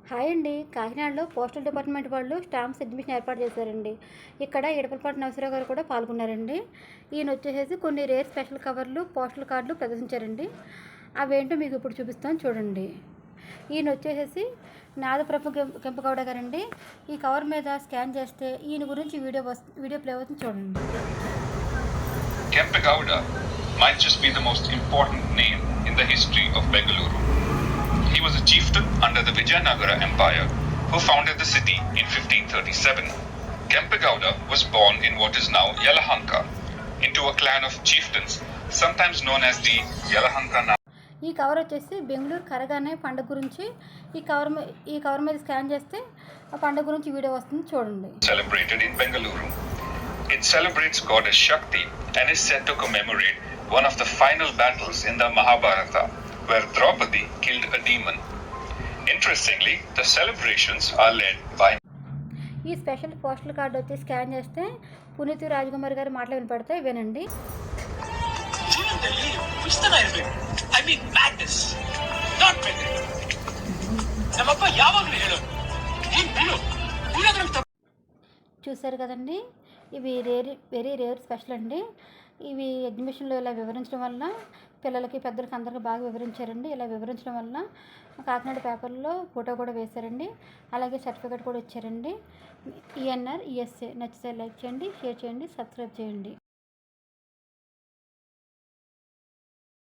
Hi అండి. కాకినాడలో postal department వాళ్ళు స్టాంప్స్ ఎగ్జిబిషన్ ఏర్పాటు చేశారండి. ఇక్కడ ఇడపలపాటి నరసరావు గారు కూడా పాల్గొన్నారండి. ఈయన వచ్చేసి కొన్ని రేర్ స్పెషల్ కవర్లు, పోస్టల్ కార్డులు ప్రదర్శించారండి. అవేంటో మీకు ఇప్పుడు చూపిస్తాను చూడండి. ఈయన వచ్చేసి నాదప్రభు కెంపగౌడ గారండి. ఈ కవర్ మీద స్కాన్ చేస్తే ఈయన గురించి వీడియో ప్లే అవుతుంది చూడండి. Kempegowda might just be the most important name in the history of Bengaluru. He was a chieftain under the Vijayanagara Empire who founded the city in 1537. Kempegowda was born in what is now Yelahanka into a clan of chieftains, sometimes known as the Yelahanka. ఈ cover వచ్చేసి బెంగళూరు కరగానే పండుగ గురించి ఈ cover మీద scan చేస్తే ఆ పండుగ గురించి వీడియో వస్తుంది చూడండి. Celebrated in Bengaluru. It celebrates goddess Shakti and is said to commemorate one of the final battles in the Mahabharata, where Draupadi killed a demon. Interestingly, the celebrations are led by ఈ special postal card వచ్చి scan చేస్తే పునీత్ రాజకుమారి గారి మాటలు వినపడతాయి, వినండి. చూసారు కదండి, ఇవి very rare special అండి. ఇవి ఎగ్జిబిషన్లో ఇలా వివరించడం వల్ల పిల్లలకి పెద్దలకి అందరికీ బాగా వివరించారండి. ఇలా వివరించడం వల్ల కాకినాడ పేపర్లో ఫోటో కూడా వేశారండి. అలాగే సర్టిఫికేట్ కూడా ఇచ్చారండి. ENR ESA నచ్చితే లైక్ చేయండి, షేర్ చేయండి, సబ్స్క్రైబ్ చేయండి.